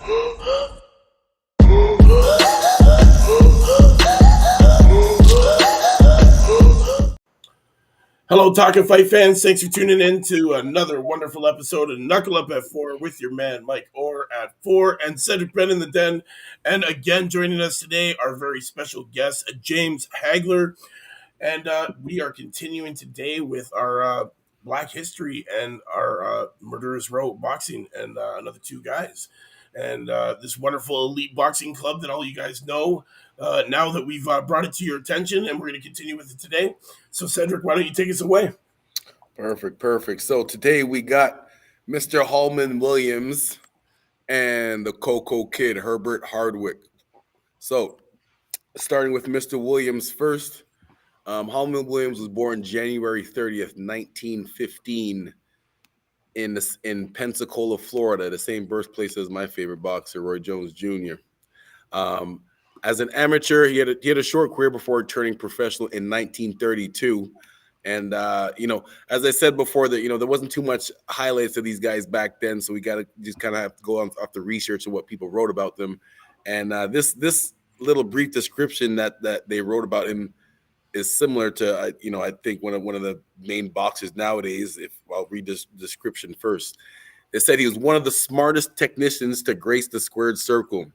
Hello, Talkin fight fans. Thanks for tuning in to another wonderful episode of Knuckle Up at 4 with your man, Mike Orr at 4 and Cedric Benn in the den. And again, joining us today, our very special guest, James Hagler. And we are continuing today with our Black History and our Murderers Row boxing and another two guys. And this wonderful elite boxing club that all you guys know now that we've brought it to your attention, and we're going to continue with it today. So, Cedric, why don't you take us away? Perfect. So today we got Mr. Holman Williams and the Coco Kid, Herbert Hardwick. So, starting with Mr. Williams first. Holman Williams was born January 30th, 1915 in Pensacola, Florida, the same birthplace as my favorite boxer, Roy Jones Jr. As an amateur, he had a short career before turning professional in 1932. And, as I said before, that, there wasn't too much highlights of these guys back then. So we got to just kind of have to go off the research of what people wrote about them. And this little brief description that they wrote about him is similar to, I think one of the main boxers nowadays. I'll read this description first. They said he was one of the smartest technicians to grace the squared circle.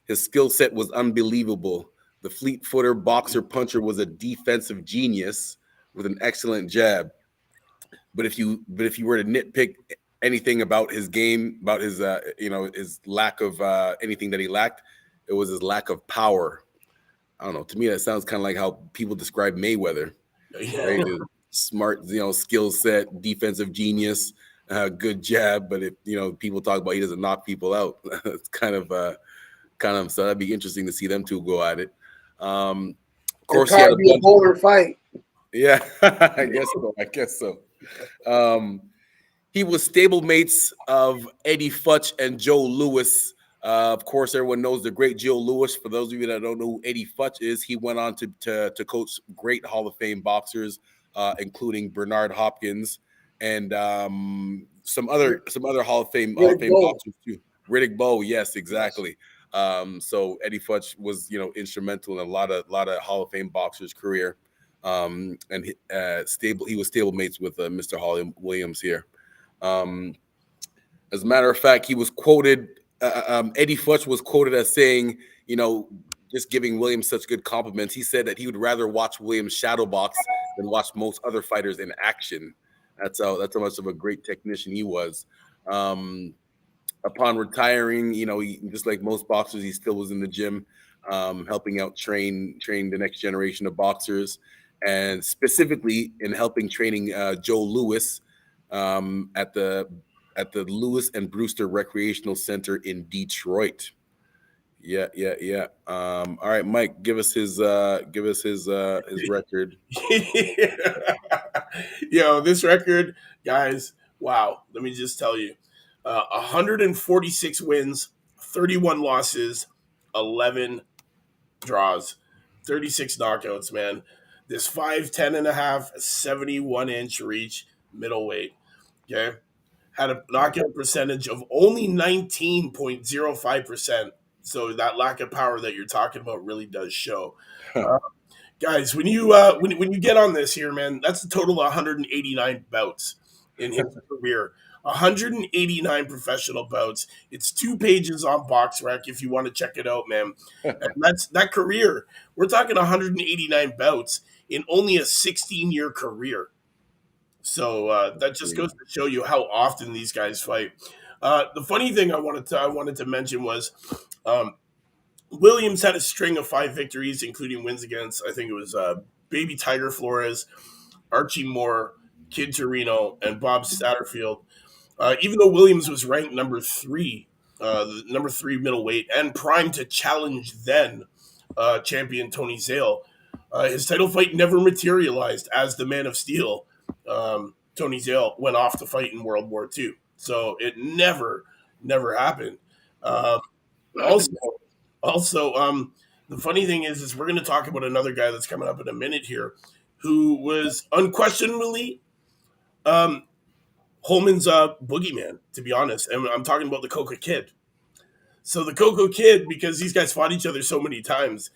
His skill set was unbelievable. The fleet-footer boxer puncher was a defensive genius with an excellent jab. But if you were to nitpick anything about his game, about his his lack of anything that he lacked, it was his lack of power. I don't know. To me, that sounds kind of like how people describe Mayweather. Right? Smart, skill set, defensive genius, good jab. But if people talk about he doesn't knock people out, it's kind of so that'd be interesting to see them two go at it. Of course, he had a bolder fight. Yeah, I guess so. He was stablemates of Eddie Futch and Joe Louis. Of course, everyone knows the great Joe Louis. For those of you that don't know who Eddie Futch is, he went on to coach great Hall of Fame boxers, including Bernard Hopkins and some other Hall of Fame boxers too. Riddick Bowe, yes, exactly. So Eddie Futch was instrumental in a lot of Hall of Fame boxers' career. And he was stablemates with Mr. Holman Williams here. As a matter of fact, he was quoted. Eddie Futch was quoted as saying, just giving Williams such good compliments. He said that he would rather watch Williams shadow box than watch most other fighters in action. That's how much of a great technician he was. Upon retiring, he, just like most boxers, he still was in the gym, helping out train the next generation of boxers, and specifically in helping training Joe Louis at the Lewis and Brewster Recreational Center in Detroit. Yeah. All right, Mike, give us his record. This record, guys. Wow. Let me just tell you, 146 wins, 31 losses, 11 draws, 36 knockouts. Man, this 5'10" and a half, 71-inch reach middleweight. Okay. Had a knockout percentage of only 19.05%. So that lack of power that you're talking about really does show. Guys, when you get on this here, man, that's a total of 189 bouts in his career. 189 professional bouts. It's 2 pages on BoxRec if you want to check it out, man. And that's that career. We're talking 189 bouts in only a 16-year career. So that just goes to show you how often these guys fight. The funny thing I wanted to mention was Williams had a string of 5 victories, including wins against, I think it was Baby Tiger Flores, Archie Moore, Kid Torino, and Bob Satterfield. Even though Williams was ranked number 3 middleweight and primed to challenge then champion Tony Zale, his title fight never materialized as the Man of Steel. Tony Zale went off to fight in World War II. So it never happened. Also, the funny thing is we're going to talk about another guy that's coming up in a minute here who was unquestionably Holman's boogeyman, to be honest. And I'm talking about the Coca Kid. So the Coco Kid, because these guys fought each other so many times,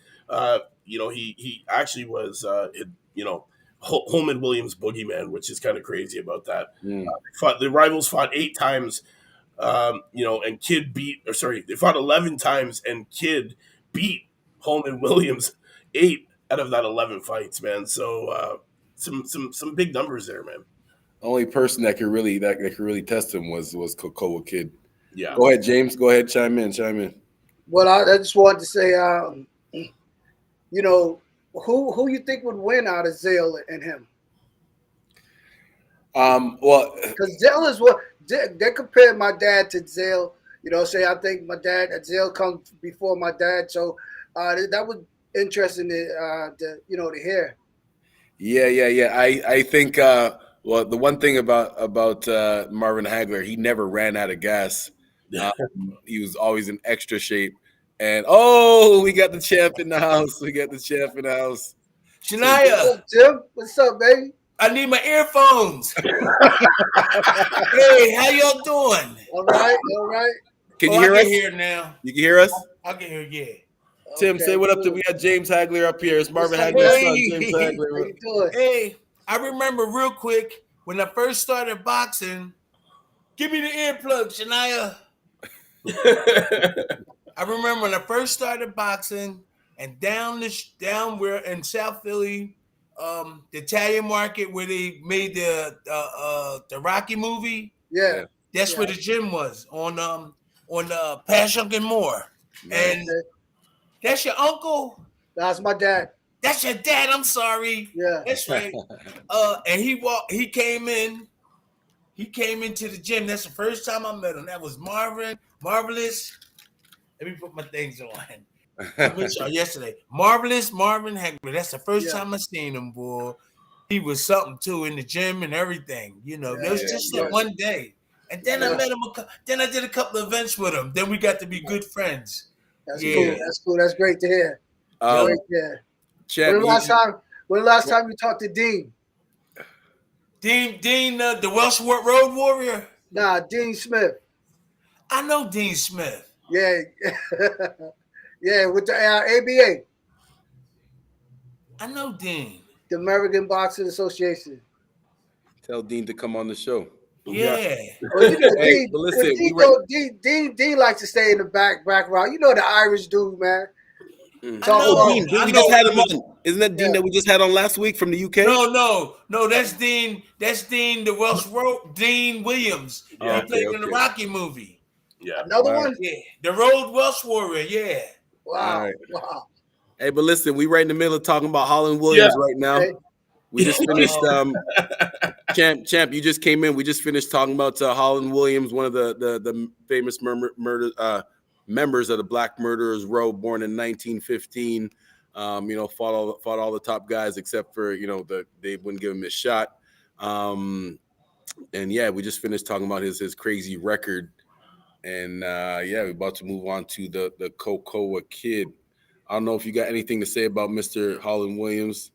he actually was, Holman Williams boogeyman, which is kind of crazy about that. The rivals fought 8 times, and they fought 11 times, and Kid beat Holman Williams 8 out of that 11 fights, man. So some big numbers there, man. Only person that could really test him was Cocoa Kid. Yeah. Go ahead, James. Go ahead, chime in. Well, I just wanted to say, who you think would win out of Zale and him? Well, because Zale is what they compared my dad to Zale. I think my dad Zale comes before my dad, so that was interesting to hear. Yeah. I think well, the one thing about Marvin Hagler, he never ran out of gas. He was always in extra shape. And we got the champ in the house. Shania, Jim, what's up, baby? I need my earphones. Hey, how y'all doing? All right. Can you hear us? I can hear now. You can hear us? I can hear, yeah. Tim, say what up to. We got James Hagler up here. It's Marvin Hagler's son, James Hagler. How you doing? Hey, I remember real quick when I first started boxing. Give me the earplugs, Shania. I remember when I first started boxing, and down where in South Philly, the Italian market where they made the Rocky movie. Yeah. That's where the gym was on Passyunk and Moore. And that's your uncle? That's my dad. That's your dad. I'm sorry. Yeah. That's right. And he came into the gym. That's the first time I met him. That was Marvelous. Let me put my things on. I mentioned yesterday. Marvelous Marvin Hagler. That's the first time I seen him, boy. He was something too in the gym and everything. There was just that one day. And then I met him. Then I did a couple of events with him. Then we got to be good friends. That's cool. That's great to hear. When the last time you talked to Dean? Dean, the Welsh Road Warrior? Nah, Dean Smith. I know Dean Smith. Yeah. Yeah, with the ABA. I know Dean. The American Boxing Association. Tell Dean to come on the show. Yeah. Dean likes to stay in the background. The Irish dude, man. Dean, we just had him on. Isn't that Dean that we just had on last week from the UK? No, that's Dean. That's Dean, the Welsh Road, Dean Williams. He played in the Rocky movie. Yeah. Another one? Yeah. The Road Welsh Warrior, yeah. Wow. Right. Wow. Hey, but listen, we right in the middle of talking about Holman Williams right now. Okay. We just finished Champ, you just came in. We just finished talking about Holman Williams, one of the famous members of the Black Murderers Row, born in 1915. Fought all the top guys except for they wouldn't give him a shot. And we just finished talking about his crazy record. And we're about to move on to the Cocoa Kid. I don't know if you got anything to say about Mr. Holman Williams.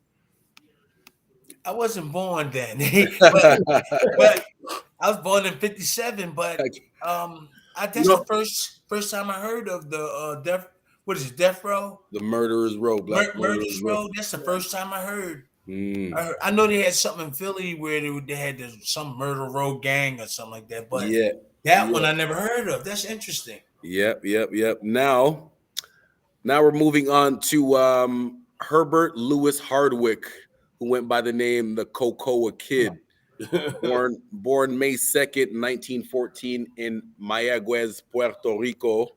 I wasn't born then, but I was born in '57. But that's the first time I heard of the Death Row? The Murderers Row, Black Murderers Row. That's the first time I heard. I know they had something in Philly where they had some Murder Row gang or something like that. But that one I never heard of. That's interesting. Yep. Now we're moving on to Herbert Lewis Hardwick, who went by the name the Cocoa Kid. born May 2nd, 1914 in Mayagüez, Puerto Rico.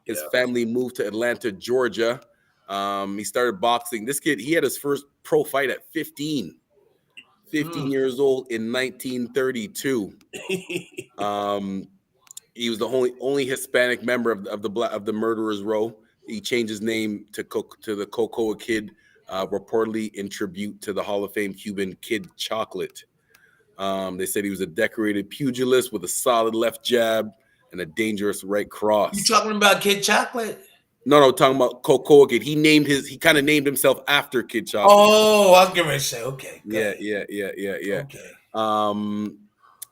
His family moved to Atlanta, Georgia. He started boxing. This kid, he had his first pro fight at 15 years old in 1932. He was the only Hispanic member of the Murderers Row. He changed his name to the Cocoa Kid, reportedly in tribute to the Hall of Fame Cuban Kid Chocolate. They said he was a decorated pugilist with a solid left jab and a dangerous right cross. You talking about Kid Chocolate? No, talking about Cocoa Kid. He kind of named himself after Kid Chocolate. Oh, I was going to say, okay. Yeah. Okay.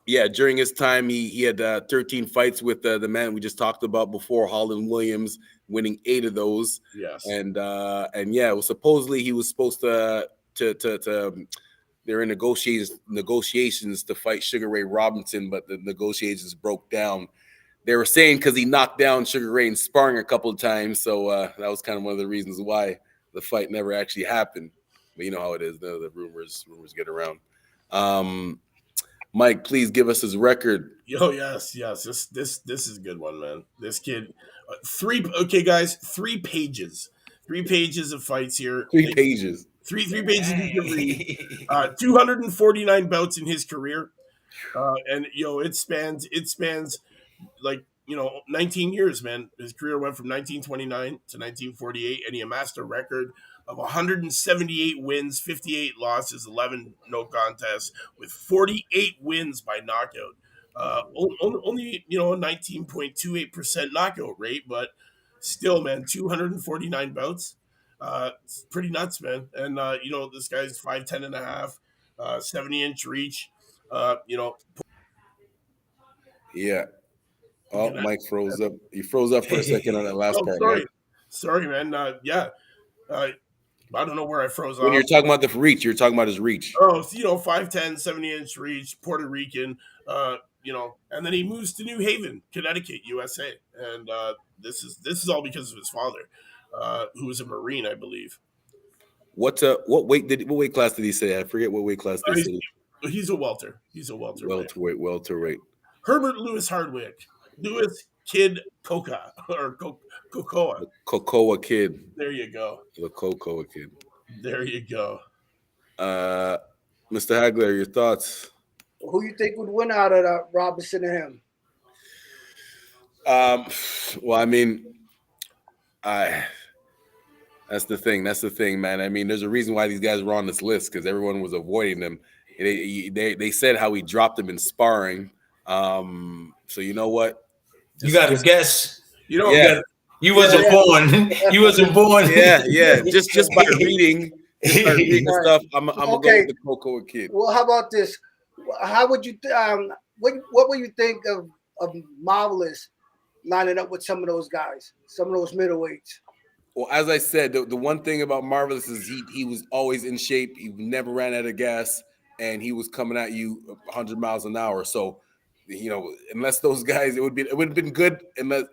Yeah, during his time, he had 13 fights with the man we just talked about before, Holman Williams, winning 8 of those. Yes. And yeah, well, supposedly he was supposed to they're in negotiations to fight Sugar Ray Robinson, but the negotiations broke down. They were saying because he knocked down Sugar Ray in sparring a couple of times, so that was kind of one of the reasons why the fight never actually happened. But you know how it is; the rumors get around. Mike, please give us his record. Oh yes. This is a good one, man. This kid, 3 guys, 3 pages of fights here. 3 pages. Three pages you can read. 249 bouts in his career, and it spans like 19 years, man. His career went from 1929 to 1948, and he amassed a record of 178 wins, 58 losses, 11 no contests, with 48 wins by knockout. Only a 19.28% knockout rate, but still, man, 249 bouts. It's pretty nuts, man. And this guy's 5'10" and a half, 70-inch reach. Yeah. Oh, Mike froze up. He froze up for a second on that last part. Sorry. Mike. Sorry, man. Yeah. I don't know where I froze when off. you're talking about the reach, you're talking about his reach. Oh, 5'10", 70-inch reach, Puerto Rican, and then he moves to New Haven, Connecticut, USA. And this is all because of his father, who was a Marine, I believe. What weight class did he say? I forget what weight class they said. He's a welter. Welterweight. Herbert Lewis Hardwick. Lewis Kid Coca or Cocoa. Cocoa Kid. There you go. The Cocoa Kid. There you go. Mr. Hagler, your thoughts? Who you think would win out of Robinson and him? Well, I mean, that's the thing. That's the thing, man. I mean, there's a reason why these guys were on this list because everyone was avoiding them. They said how he dropped them in sparring. So you know what? You got to guess. You wasn't born. You wasn't born. Yeah. Just by reading, stuff, I'm gonna go with the Cocoa Kid. Well, how about this? How would you? What would you think of Marvelous lining up with some of those guys, some of those middleweights? Well, as I said, the one thing about Marvelous is he was always in shape. He never ran out of gas, and he was coming at you 100 miles an hour. So, unless those guys, it would have been good unless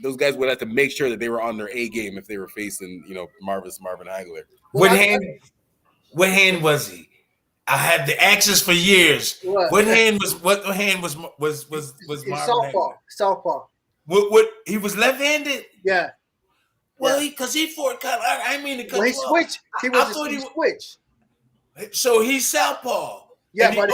those guys would have to make sure that they were on their A game if they were facing Marvin Hagler. What hand was he? I had the axis for years. What hand was Marvin? Southpaw. What he was left-handed? Yeah. Well, because he fought cut. I mean to cut. Well, he switched. He switched. So he's southpaw. Yeah, and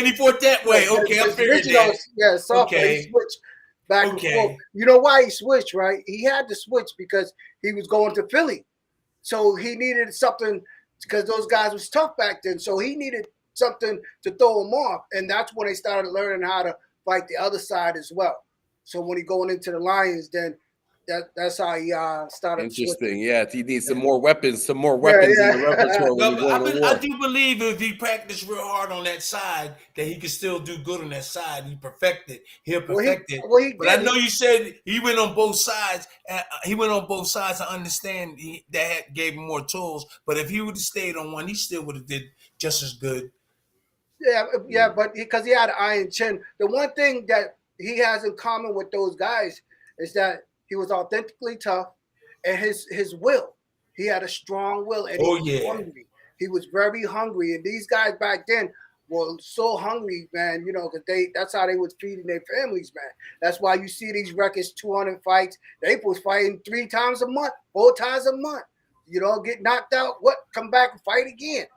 he fought that way. Okay, I figured that. Yeah, southpaw. Okay. He switched back and forth. You know why he switched, right? He had to switch because he was going to Philly, so he needed something because those guys was tough back then. So he needed something to throw him off, and that's when they started learning how to fight the other side as well. So when he going into the Lions, then that's how he started. Interesting, switching. Yeah. He needs some more weapons in the repertoire. I do believe if he practiced real hard on that side, that he could still do good on that side. He'll perfect it. But I know you said he went on both sides. He went on both sides to understand that gave him more tools. But if he would have stayed on one, he still would have did just as good. Yeah, but because he had an iron chin. The one thing that he has in common with those guys is that he was authentically tough, and his will. He had a strong will, and he was hungry. He was very hungry, and these guys back then were so hungry, man. Because that's how they was feeding their families, man. That's why you see these records, 200 fights. They was fighting 3 times a month, 4 times a month. Get knocked out, come back and fight again.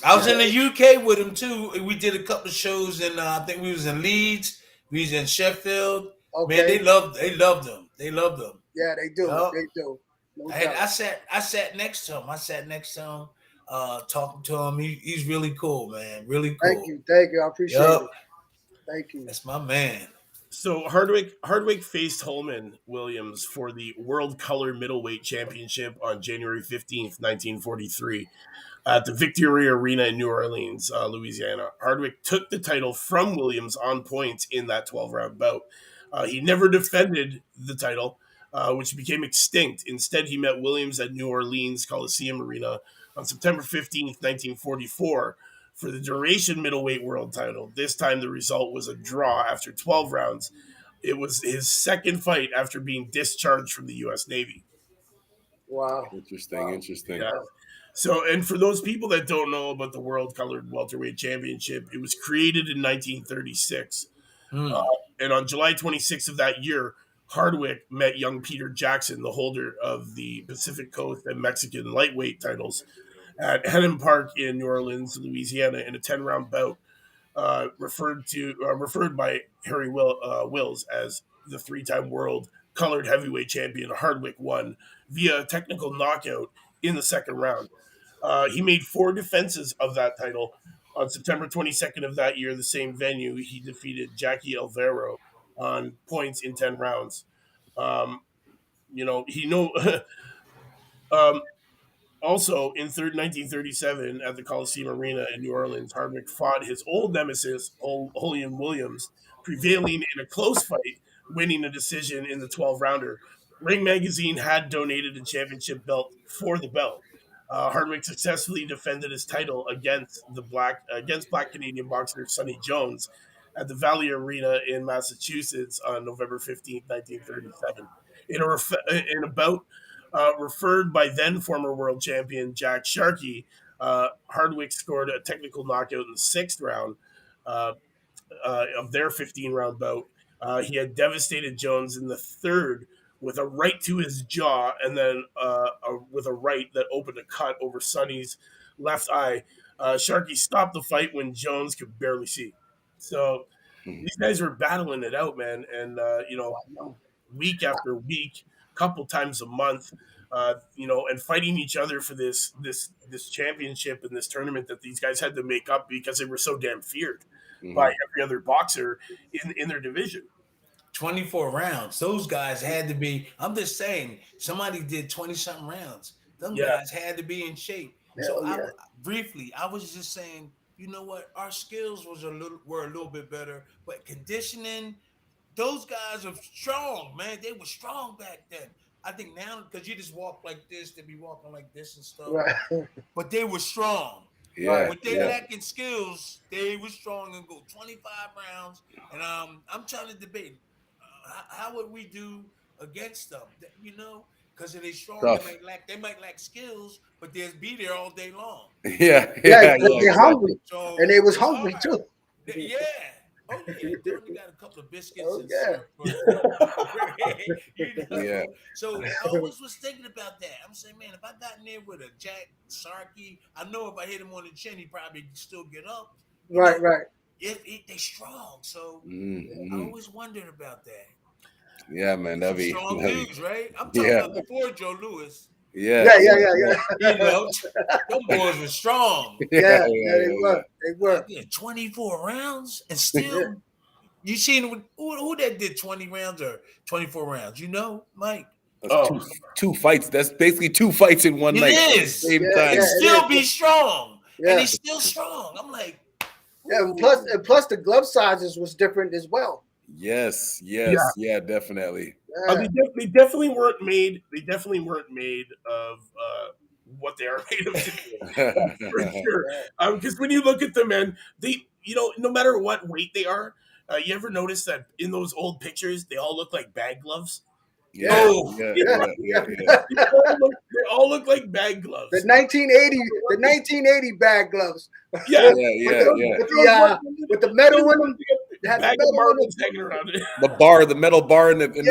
I was in the UK with him too. We did a couple of shows, and I think we was in Leeds. We was in Sheffield. Okay. Man, they loved them. Yeah, they do. Yep. They do. I sat next to him. Talking to him. He's really cool, man. Really cool. Thank you. I appreciate it. Thank you. That's my man. So Hardwick faced Holman Williams for the World Color Middleweight Championship on January 15th, 1943. at the Victory Arena in New Orleans, Louisiana. Hardwick took the title from Williams on points in that 12-round bout. He never defended the title, which became extinct. Instead, he met Williams at New Orleans Coliseum Arena on September 15th, 1944, for the duration middleweight world title. This time, the result was a draw after 12 rounds. It was his second fight after being discharged from the U.S. Navy. Wow. Interesting. Yeah. So, and for those people that don't know about the World Colored Welterweight Championship, it was created in 1936. And on July 26th of that year, Hardwick met young Peter Jackson, the holder of the Pacific Coast and Mexican lightweight titles, at Henham Park in New Orleans, Louisiana, in a 10-round bout, referred by Harry Wills as the three-time world colored heavyweight champion. Hardwick won via a technical knockout in the second round. He made 4 defenses of that title. On September 22nd of that year, the same venue, he defeated Jackie Alvaro on points in 10 rounds. um, Also, in 1937, at the Coliseum Arena in New Orleans, Hardwick fought his old nemesis, Holman Williams, prevailing in a close fight, winning a decision in the 12-rounder. Ring Magazine had donated a championship belt for the belt. Hardwick successfully defended his title against black Canadian boxer Sonny Jones at the Valley Arena in Massachusetts on November 15th, 1937. In a bout referred by then former world champion Jack Sharkey, Hardwick scored a technical knockout in the 6th round of their 15-round bout. He had devastated Jones in the 3rd with a right to his jaw, and then with a right that opened a cut over Sonny's left eye. Sharkey stopped the fight when Jones could barely see. So these guys were battling it out, man, and week after week, couple times a month, and fighting each other for this championship and this tournament that these guys had to make up because they were so damn feared by every other boxer in their division. 24 rounds. Those guys had to be. I'm just saying, somebody did 20-something rounds. Them guys had to be in shape. So I was just saying, you know what? Our skills were a little bit better, but conditioning. Those guys are strong, man. They were strong back then. I think now, because you just walk like this, they be walking like this and stuff. Right. But they were strong. Yeah. With they lacking skills, they were strong and go 25 rounds. And I'm trying to debate how would we do against them? Because if they're strong, they might lack skills, but they'll be there all day long. They're hungry, So and they was hungry too. Yeah. Oh yeah, they only got a couple of biscuits. So I always was thinking about that. I'm saying, man, if I got in there with a Jack Sharkey, I know if I hit him on the chin, he probably still get up. Right. If they strong, so I always wondered about that. Yeah, man, that'd be strong dudes, right? I'm talking about before Joe Louis. Yeah. Them boys were strong. Yeah, they were. Yeah, 24 rounds and still. You seen who that did 20 rounds or 24 rounds? Mike? That's two fights. That's basically 2 fights in one night. It is. Same time. And still be strong. Yeah. And he's still strong. I'm like. Yeah, and plus the glove sizes was different as well. Yes, definitely. Yeah. They definitely weren't made. They definitely weren't made of what they are made of today, for sure. Because when you look at them, man, they, no matter what weight they are, you ever notice that in those old pictures, they all look like bag gloves? They all look like bag gloves. The 1980 bag gloves. With the metal in them. Bag of marbles hanging around it. The metal bar in the grip.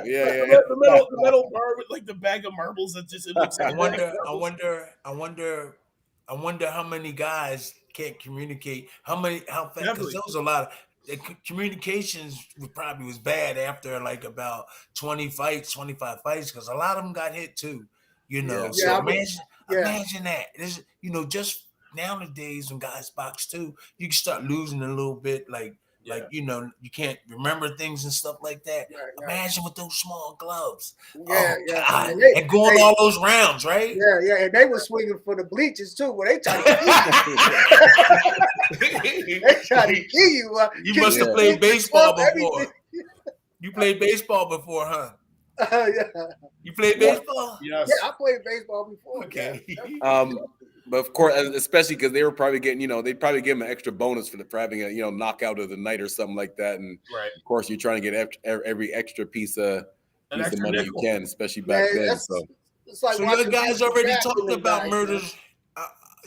The metal bar with like the bag of marbles that just. It looks like I wonder how many guys can't communicate. How fast? Because there was a lot of communications. Probably was bad after like about 25 fights, because a lot of them got hit too. So imagine that. Just nowadays when guys box too, you can start losing a little bit. Like Like, you know, you can't remember things and stuff like that. Right. Imagine with those small gloves. Yeah, Oh, God. And, and going all those rounds, right? Yeah, and they were swinging for the bleachers too. When they tried to kill you, they tried to kill you. You must have played baseball before. Everything. You played baseball before, huh? Yeah. You played baseball? Yes. Yeah, I played baseball before. Okay. Yeah. But of course, especially because they were probably getting, they'd probably give them an extra bonus for having a, knockout of the night or something like that. And of course, you're trying to get every extra piece of money you can, especially back then. So you guys already talked about murders.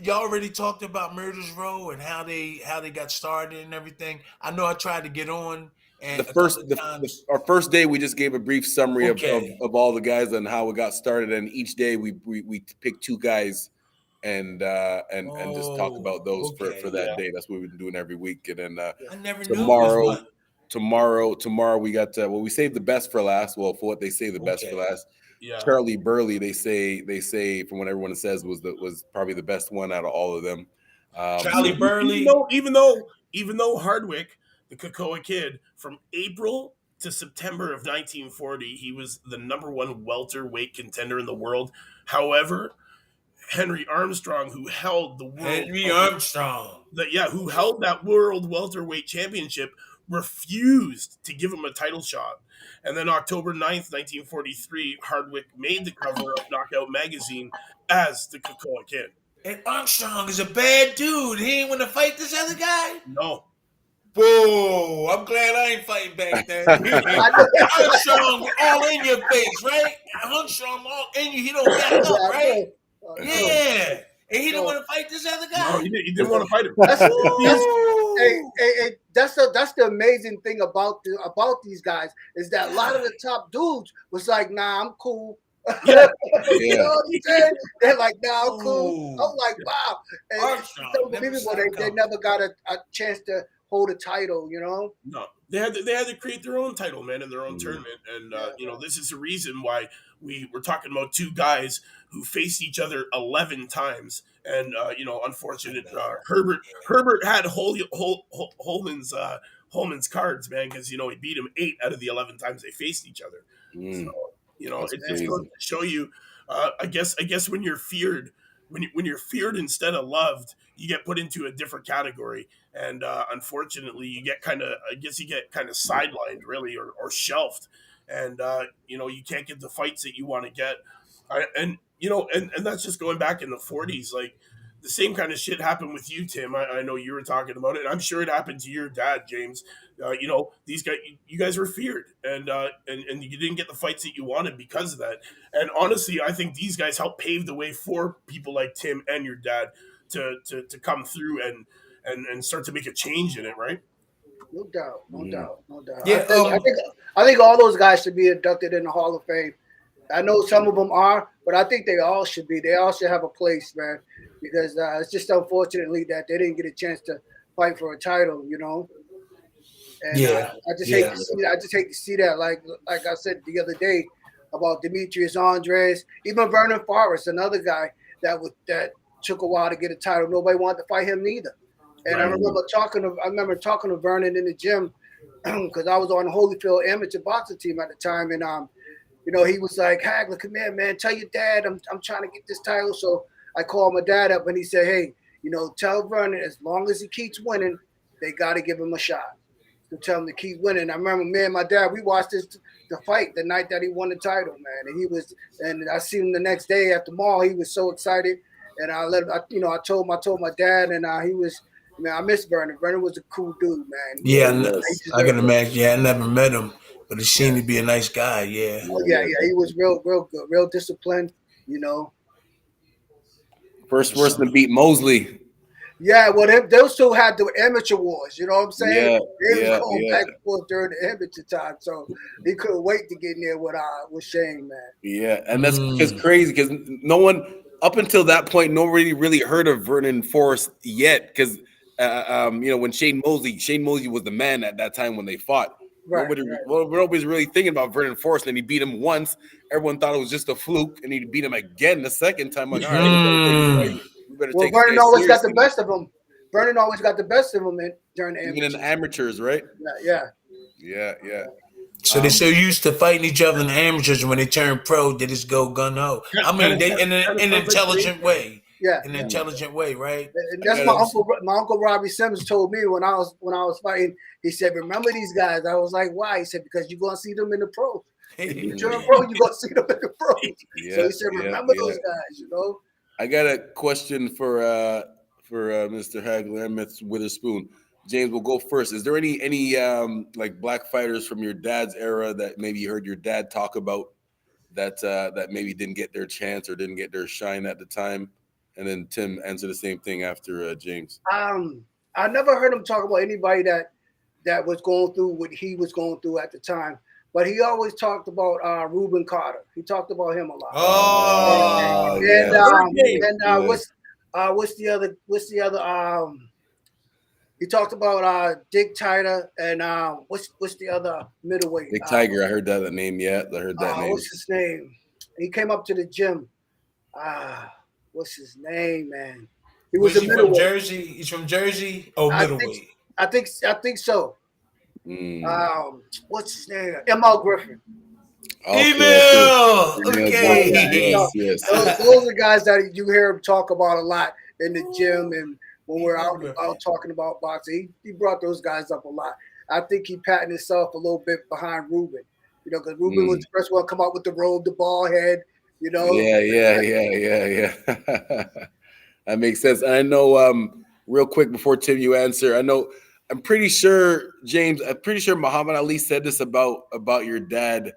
Y'all already talked about Murders Row and how they got started and everything. I know I tried to get on. And our first day, we just gave a brief summary of all the guys and how it got started. And each day we picked two guys and just talk about those for that day. That's what we've been doing every week. And then I never tomorrow we got we saved the best for last. Well, for what they say, the best for last. Yeah. Charlie Burley, they say from what everyone says was probably the best one out of all of them. Charlie Burley, even though Hardwick, the Cocoa Kid, from April to September of 1940, he was the #1 welterweight contender in the world. However, Henry Armstrong, who held the world who held that world welterweight championship, refused to give him a title shot. And then October 9th, 1943, Hardwick made the cover of Knockout magazine as the Cocoa Kid. And Armstrong is a bad dude. He ain't want to fight this other guy? No. Whoa, I'm glad I ain't fighting back then. Armstrong all in your face, right? Armstrong all in you. He don't back up, right? Yeah. And he didn't want to fight this other guy. No, he didn't want to fight him. That's the amazing thing about these guys is that a lot of the top dudes was like, nah, I'm cool. Yeah. You know what I'm saying? They're like, nah, I'm cool. I'm like, wow. And they never got a chance to hold a title, No, they had to create their own title, man, in their own tournament, and this is the reason why we were talking about two guys who faced each other 11 times, and unfortunate Herbert had Holman's cards, man, because he beat him 8 out of the 11 times they faced each other. So it just goes to show you, I guess when you're feared. When you're feared instead of loved, you get put into a different category, and unfortunately, you get kind of sidelined, really, or shelved, and you can't get the fights that you want to get, and that's just going back in the 40s. Like the same kind of shit happened with you, Tim. I know you were talking about it. I'm sure it happened to your dad, James. These guys, you guys were feared, and you didn't get the fights that you wanted because of that. And honestly, I think these guys helped pave the way for people like Tim and your dad to come through and start to make a change in it, right? No doubt. Yeah, I think all those guys should be inducted in the Hall of Fame. I know some of them are, but I think they all should be. They all should have a place, man, because it's just unfortunately that they didn't get a chance to fight for a title, And I just hate to see that. I just hate to see that. Like I said the other day about Demetrius Andres, even Vernon Forrest, another guy that took a while to get a title. Nobody wanted to fight him neither. And I remember talking to Vernon in the gym because I was on the Holyfield amateur boxing team at the time, and he was like, Hagler, come here, man. Tell your dad I'm trying to get this title. So I called my dad up and he said, hey, tell Vernon as long as he keeps winning, they got to give him a shot. To tell him to keep winning. I remember me and my dad, we watched the fight the night that he won the title, man. And I seen him the next day at the mall. He was so excited. And I told my dad, and he was, man, I miss Vernon. Vernon was a cool dude, man. Yeah, I can imagine. Yeah, I never met him, but he seemed to be a nice guy. Yeah. Oh, yeah. He was real good, real disciplined. First person to beat Mosley. Yeah, well, those two had the amateur wars. You know what I'm saying? They was going back and forth during the amateur time, so he couldn't wait to get in there with Shane, man. Yeah, and that's just crazy because no one up until that point, nobody really heard of Vernon Forrest yet. Because when Shane Mosley was the man at that time when they fought. Nobody's really thinking about Vernon Forrest, and he beat him once. Everyone thought it was just a fluke, and he beat him again the second time. Like, all right, we better take Vernon always got the best of him. Vernon always got the best of him during the Even in amateurs. amateurs, right? Yeah. Yeah. So they're so used to fighting each other in the amateurs, when they turn pro, they just go gun ho. I mean, they in an intelligent way. Yeah. In an intelligent way, right? And that's my uncle Robbie Simmons told me when I was fighting. He said, "Remember these guys." I was like, "Why?" He said, "Because you're gonna see them in the pros. If you turn pro, you're gonna see them in the pros." So he said, "Remember those guys." You know. I got a question for Mr. Hagler and Mr. Witherspoon. James, we'll go first. Is there any like black fighters from your dad's era that maybe you heard your dad talk about that maybe didn't get their chance or didn't get their shine at the time? And then Tim, answer the same thing after James. I never heard him talk about anybody that was going through what he was going through at the time. But he always talked about Reuben Carter. He talked about him a lot. What's the other? He talked about Dick Tiger and what's the other middleweight? Dick Tiger. I heard that name. Yeah, I heard that name. What's his name? He came up to the gym. What's his name, man? He was a middleweight. From Jersey. He's from Jersey. Oh, middleweight. I think so. What's his name? ML Griffin. Okay. Yes. Those are guys that you hear him talk about a lot in the gym and when we're out talking about boxing. He brought those guys up a lot. I think he patted himself a little bit behind Reuben. You know, because Reuben was the first one to come out with the robe, the ball head. You know. Yeah. That makes sense. And I know, real quick before Tim, you answer. I'm pretty sure, James. I'm pretty sure Muhammad Ali said this about your dad.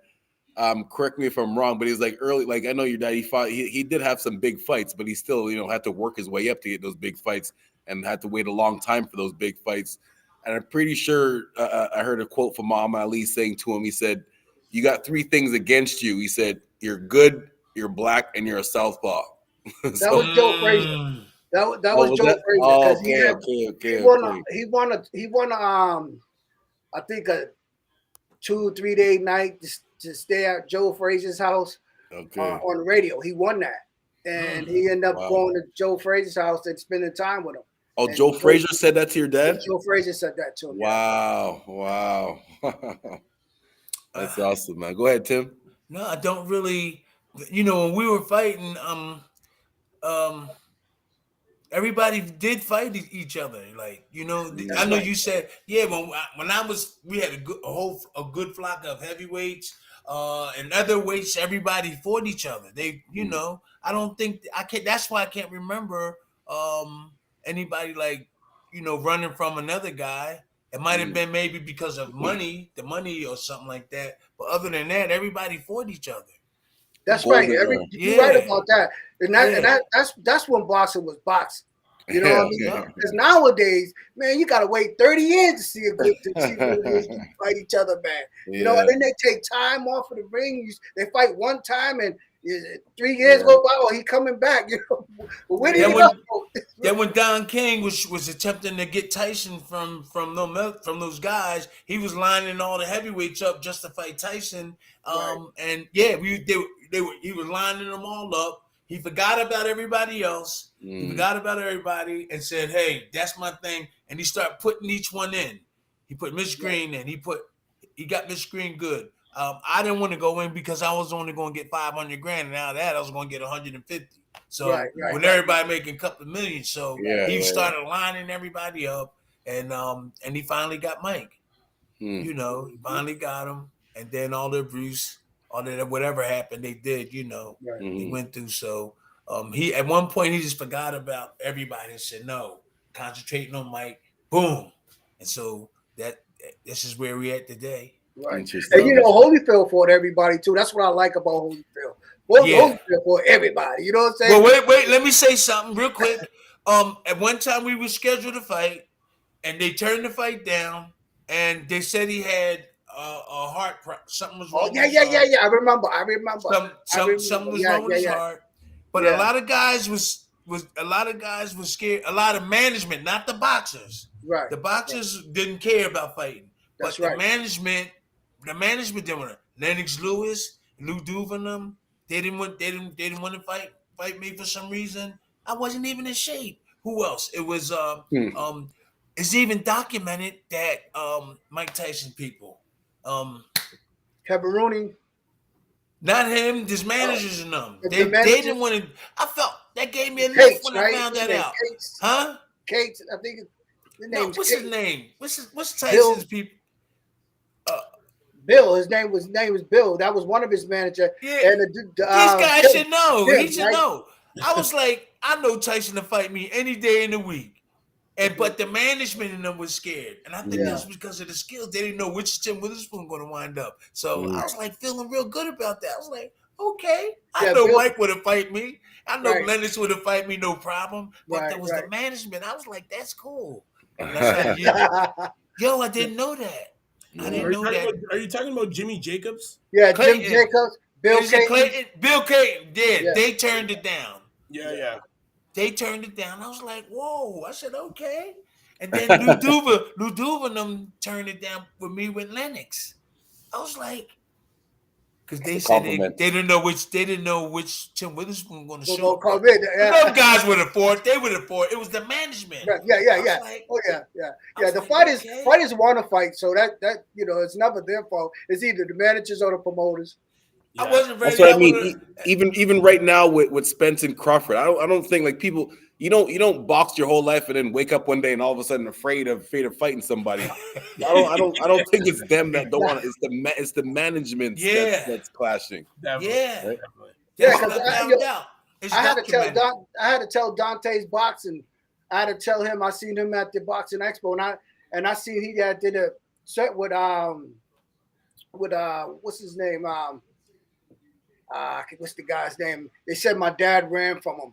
Correct me if I'm wrong, but he was like early. Like I know your dad. He fought. He did have some big fights, but he still, had to work his way up to get those big fights, and had to wait a long time for those big fights. And I'm pretty sure I heard a quote from Muhammad Ali saying to him. He said, "You got three things against you." He said, "You're good, you're black, and you're a southpah." That was Joe Frazier. That was Joe Frazier because he won I think a 2-3 day night to stay at Joe Frazier's house on the radio. He won that, and he ended up going to Joe Frazier's house and spending time with him. Oh, and Joe Frazier said that to your dad? Joe Frazier said that to him. Wow. That's awesome, man. Go ahead, Tim. No, I don't really. When we were fighting, everybody did fight each other. Like, I know you said, we had a good flock of heavyweights, and other weights. Everybody fought each other. They, I don't think that's why I can't remember anybody like, running from another guy. It might have been maybe because of the money or something like that. But other than that, everybody fought each other. That's right. You're right about that. And that's when boxing was boxing. You know what I mean? Because nowadays, man, you gotta wait 30 years to see fight each other, man. You know, and then they take time off of the ring. They fight one time, and 3 years go by. Oh, he coming back. But where did he go? Then when Don King was attempting to get Tyson from those guys, he was lining all the heavyweights up just to fight Tyson. And he was lining them all up. He forgot about everybody else. He forgot about everybody and said, "Hey, that's my thing." And he started putting each one in. He put Miss Green in. He got Miss Green good. I didn't want to go in because I was only going to get $500,000, and now that I was going to get $150,000. So everybody making a couple of million, so he started lining everybody up, and he finally got Mike. He finally got him, and then all the abuse, all that whatever happened, they did. He went through. So he at one point he just forgot about everybody and said, "No, concentrating on Mike." Boom, and so this is where we're at today. Right. And Holyfield fought everybody too. That's what I like about Holyfield. Holyfield fought everybody. You know what I'm saying? Well, wait. Let me say something real quick. At one time we were scheduled to fight, and they turned the fight down, and they said he had a heart problem. Something was wrong. Yeah. I remember. Something was wrong with his heart. But a lot of guys was scared. A lot of management, not the boxers. Right. The boxers didn't care about fighting. That's but right. The management didn't want to. Lennox Lewis, Lou Duvenham, they didn't want to fight me for some reason. I wasn't even in shape. who else? It was it's even documented that Mike Tyson people, Kevin Rooney. not him, his managers and them. The They managers- didn't want to. I felt that gave me a lift Cates, when right? I found What's that his name? out. Cates. Huh? Cates, I think his No, name's what's Cates. his name? What's Tyson's people? Bill. His name was Bill. That was one of his managers. Yeah. And These guys should know. Tim, He should right? know. I was like, I know Tyson to fight me any day in the week. But the management in them was scared. And I think that's because of the skills. They didn't know which Tim Witherspoon going to wind up. So I was like feeling real good about that. I was like, okay. I know Bill, Mike would have fight me. I know Right. Lennox would have fight me, no problem. But Right, there was right. the management. I was like, that's cool. And that's how yo, I didn't know that. I didn't know that. Are you talking about Jimmy Jacobs? Yeah, Clayton. Jim Jacobs, Bill Is it Clayton. Bill Clayton. Yeah, Yeah. they turned it down. Yeah. They turned it down. I was like, whoa. I said, okay. And then Lou Duva and them turned it down with me with Lennox. I was like, because they said they didn't know which Tim Witherspoon going to We'll show. come in. Them guys would have fought. They would have fought. It was the management. Right. Yeah. I was like- Yeah. The fighters want to fight, so that it's never their fault. It's either the managers or the promoters. I wasn't ready. That's what I mean. Even right now with Spence and Crawford, I don't think like people. You don't box your whole life and then wake up one day and all of a sudden afraid of fighting somebody. I don't think it's them that don't want it. It's the management that's clashing. Definitely. Yeah. Right? That's Yeah, what I 'cause found out. It's I had documented. to tell Dante's boxing. I had to tell him I seen him at the boxing expo, and I seen he did a set with what's his name what's the guy's name? They said my dad ran from him,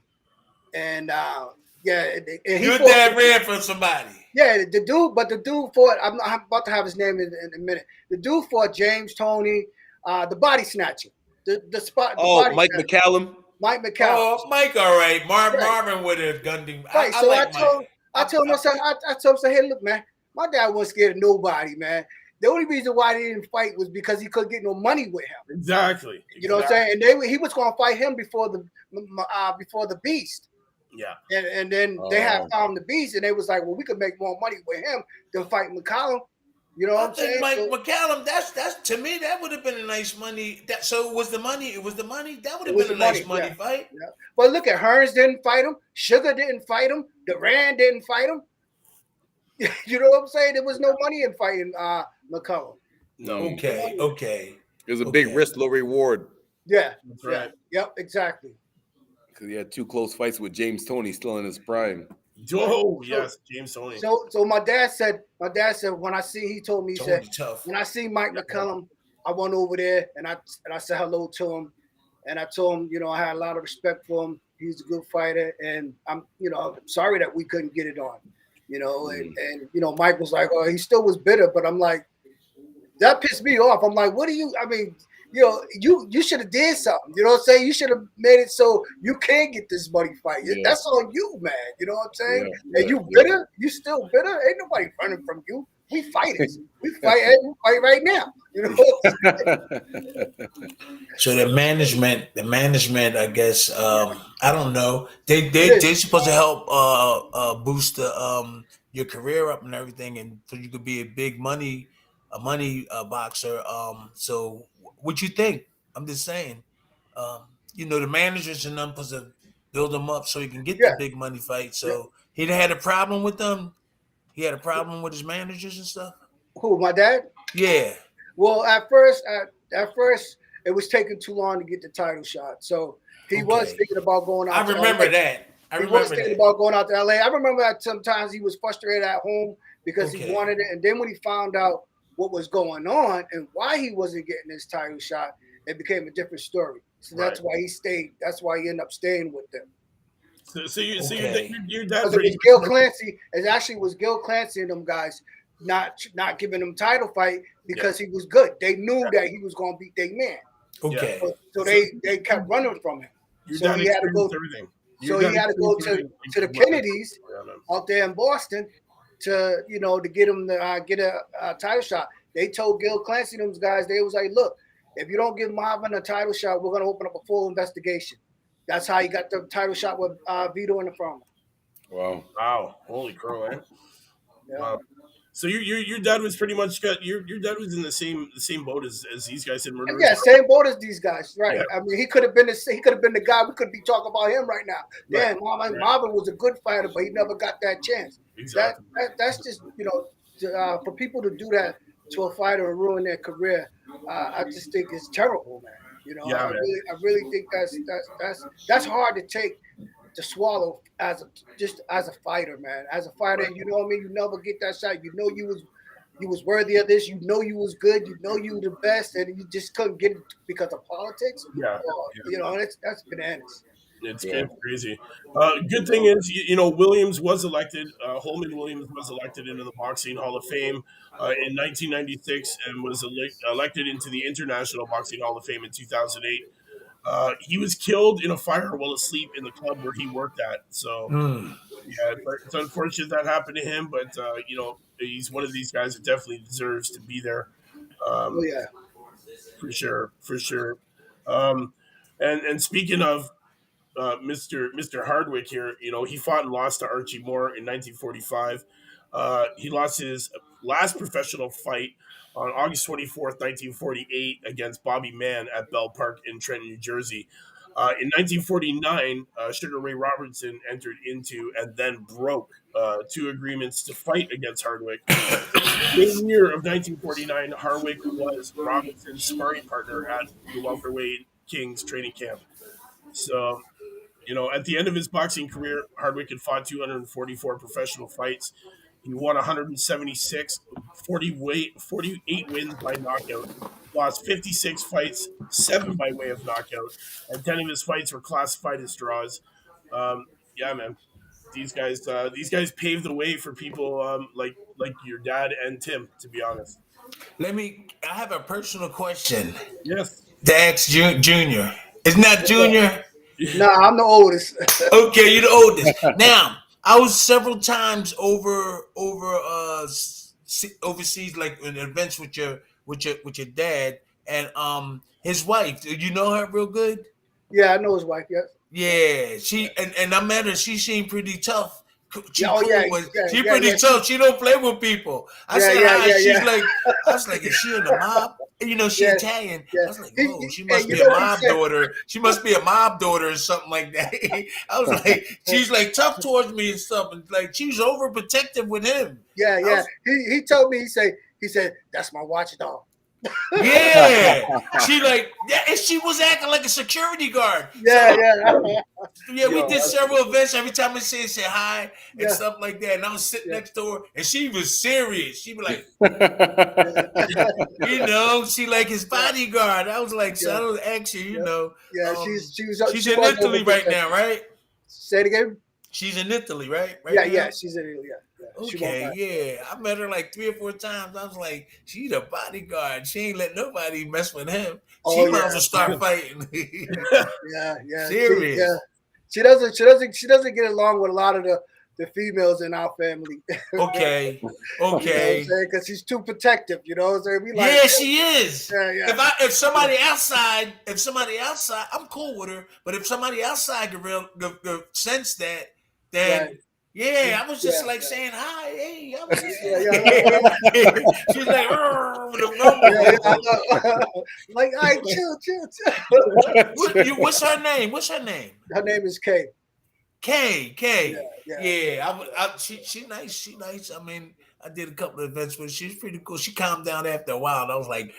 and and Your dad ran from somebody. Yeah, the dude fought. I'm about to have his name in a minute. The dude fought James Toney, the body snatcher, the spot. The Mike McCallum. Mike McCallum. Oh, Mike, all right. Right. Marvin would have gunned him. Right. I So like Mike. I told him, hey, look, man, my dad wasn't scared of nobody, man. The only reason why they didn't fight was because he couldn't get no money with him. Exactly. You know what I'm saying? And he was going to fight him before the Beast. Yeah. And then they had found the Beast, and they was like, well, we could make more money with him than fight McCollum. You know what I'm saying? Mike McCallum, that's to me, that would have been a nice money. So it was the money. That would have been a nice money fight. Yeah. But look at Hearns didn't fight him. Sugar didn't fight him. Duran didn't fight him. You know what I'm saying? There was no money in fighting McCollum. No. Okay. It was a big risk, low reward. Yeah. That's right. Yep, exactly. Because he had 2 close fights with James Toney still in his prime. Oh, yes, James Toney. So my dad said when he told me, he said, tough. when I see Mike McCollum, I went over there and I said hello to him, and I told him, I had a lot of respect for him. He's a good fighter, and I'm sorry that we couldn't get it on, and Mike was like, oh, he still was bitter, but I'm like, that pissed me off. I'm like, you should have did something. You know what I'm saying? You should have made it so you can get this money fight. Yeah. That's on you, man. You know what I'm saying? And you bitter? You still bitter? Ain't nobody running from you. We fighters. We fight right now. You know. So the management, I guess, I don't know. They supposed to help boost your career up and everything, and so you could be a money boxer. So what you think? I'm just saying. The managers and them supposed to build them up so he can get the big money fight. So he had a problem with them. He had a problem with his managers and stuff. Who, my dad? Yeah. Well, at first, it was taking too long to get the title shot. So he was thinking about going out. I remember that. He was thinking about going out to LA. I remember that sometimes he was frustrated at home because he wanted it. And then when he found out what was going on and why he wasn't getting his title shot, it became a different story. So that's why he stayed. That's why he ended up staying with them. So your dad's it was Gil Clancy. It actually was Gil Clancy and them guys not giving him title fight because he was good. They knew that he was going to beat their man. Okay. So they kept running from him. So he had to go. So he had to go to the Kennedys out there in Boston to get him to get a title shot. They told Gil Clancy and those guys, they was like, look, if you don't give Marvin a title shot, we're going to open up a full investigation. That's how he got the title shot with Vito in the front. Wow, holy crow, eh? Yeah. Wow. So your dad was pretty much got your dad was in the same boat as these guys in And murderers. yeah, same boat as these guys, right? Yeah. I mean, he could have been the guy. We could be talking about him right now. Right. Damn, Marvin was a good fighter, but he never got that chance. Exactly. That's just for people to do that to a fighter and ruin their career. I just think it's terrible, man. Yeah, man. I really think that's hard to take to swallow as a fighter, man. As a fighter, you know what I mean. You never get that shot. You know you was worthy of this. You know you was good. You know you were the best, and you just couldn't get it because of politics. Yeah. That's bananas. It's crazy. Good thing is, Williams was elected. Holman Williams was elected into the Boxing Hall of Fame in 1996 and was elected into the International Boxing Hall of Fame in 2008. He was killed in a fire while asleep in the club where he worked at. So, yeah, it's unfortunate that happened to him, but, he's one of these guys that definitely deserves to be there. Oh yeah. For sure. And speaking of Mr. Hardwick here, he fought and lost to Archie Moore in 1945. He lost his last professional fight on August 24th, 1948 against Bobby Mann at Bell Park in Trenton, New Jersey. In 1949, Sugar Ray Robertson entered into and then broke two agreements to fight against Hardwick. In the year of 1949, Hardwick was Robinson's sparring partner at the welterweight Kings training camp. So, at the end of his boxing career, Hardwick had fought 244 professional fights. He won 176, 48 wins by knockout, lost 56 fights, 7 by way of knockout, and 10 of his fights were classified as draws. Yeah, man, these guys paved the way for people like your dad and Tim, to be honest. I have a personal question. Yes. To ask Junior. Isn't that Junior? Nah, I'm the oldest. Okay, you're the oldest. Now, I was several times overseas, like in events with your dad and his wife. Do you know her real good? Yeah, I know his wife. Yes. Yeah, she and I met her. She seemed pretty tough. She She pretty tough. She don't play with people. I said hi. She's like, I was like, is she in the mob? And she Italian. I was like, oh, she must be a mob daughter. She must be a mob daughter or something like that. I was like, she's like tough towards me and stuff, and like she's overprotective with him. Yeah. He told me. He said that's my watchdog. Yeah, and she was acting like a security guard. Yeah. We did several events. Every time I say hi and stuff like that, and I was sitting next to her, and she was serious. She was like, she like his bodyguard. I was like, so I don't actually, Yeah, she's in Italy right now, right? Say it again. She's in Italy, right? Yeah, she's in Italy. Yeah. Okay, I met her like 3 or 4 times. I was like, she's a bodyguard. She ain't let nobody mess with him. She might as well start fighting. Yeah. Serious. She doesn't get along with a lot of the females in our family. Okay. Because she's too protective. You know what I'm saying? She is. Yeah. If somebody outside, I'm cool with her. But if somebody outside could sense that, then. Right. Yeah, I was just saying hi. Hey, I was just she's like, like, all right, chill. What's her name? Her name is Kay. Kay. Yeah. She nice. She nice. I mean, I did a couple of events with her. She's pretty cool. She calmed down after a while. I was like,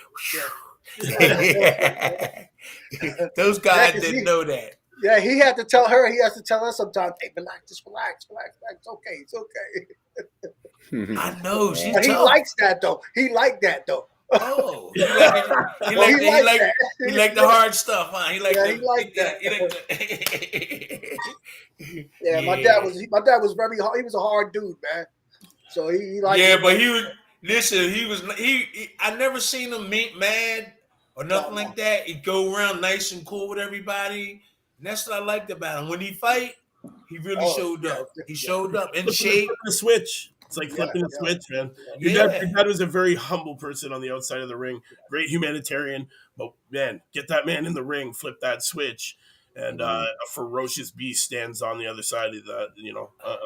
those guys didn't know that. Yeah, he had to tell her. He has to tell us sometimes. Hey, relax. It's okay. I know. She's he likes that though. He liked that though. Oh, he liked the hard stuff, huh? He liked that. Yeah, my dad was very hard. He was a hard dude, man. So he liked. Yeah, but he was. Listen, I never seen him mad or nothing like that. He'd go around nice and cool with everybody. And that's what I liked about him. When he fight, he really showed up. He showed up in shape. The switch. It's like flipping the switch, man. Your dad was a very humble person on the outside of the ring. Great humanitarian. But, man, get that man in the ring, flip that switch. and a ferocious beast stands on the other side of that.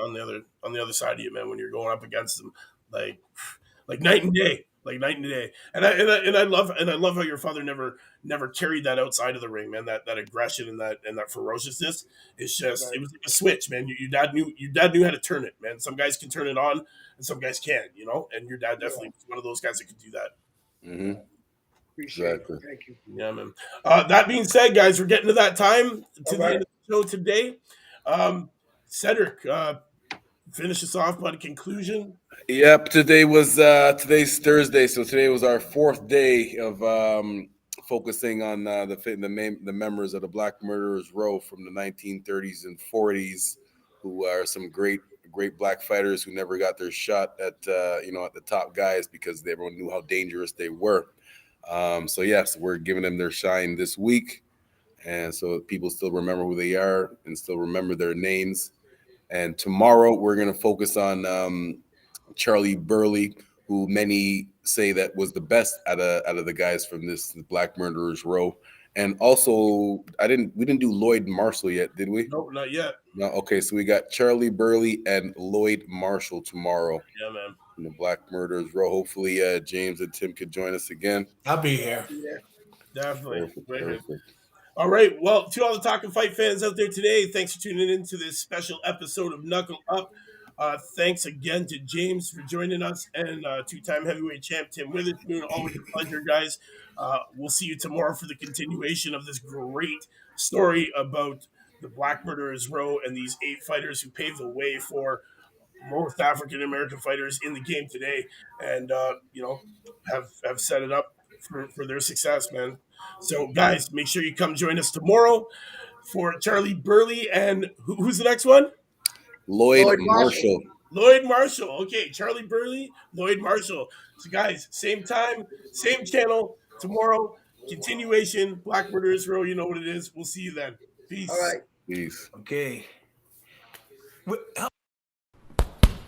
On the other side of you, man. When you're going up against them, like night and day, like night and day. And I love how your father never carried that outside of the ring, man. That aggression and that ferociousness. It's just it was like a switch, man. Your dad knew how to turn it, man. Some guys can turn it on, and some guys can't, and your dad definitely was one of those guys that could do that. Mm-hmm. Appreciate Exactly. it. Thank you. Yeah, man. That being said, guys, we're getting to that time to the end of the show today. Cedric, finish us off by the conclusion. Yep. Today's Thursday, so today was our fourth day of focusing on the members of the Black Murderers Row from the 1930s and 40s, who are some great black fighters who never got their shot at the top guys because everyone knew how dangerous they were. So yes, we're giving them their shine this week, and so people still remember who they are and still remember their names. And tomorrow we're going to focus on Charlie Burley, who many say that was the best out of the guys from this Black Murderers Row. And also, we didn't do Lloyd Marshall yet, did we? Nope, not yet. No. Okay, so we got Charlie Burley and Lloyd Marshall tomorrow. Yeah, man. In the Black Murderers Row. Hopefully, James and Tim could join us again. I'll be here. Yeah. Definitely. Perfect. All right. Well, to all the Talkin' Fight fans out there today, thanks for tuning in to this special episode of Knuckle Up. Thanks again to James for joining us and two-time heavyweight champ Tim Witherspoon. Always a pleasure, guys. We'll see you tomorrow for the continuation of this great story about the Black Murderers Row and these 8 fighters who paved the way for most African American fighters in the game today, and have set it up for their success, man. So, guys, make sure you come join us tomorrow for Charlie Burley and who's the next one? Lloyd Marshall. Lloyd Marshall. Okay, Charlie Burley, Lloyd Marshall. So, guys, same time, same channel tomorrow. Continuation, Black Murderers Row. You know what it is. We'll see you then. Peace. All right. Peace. Okay.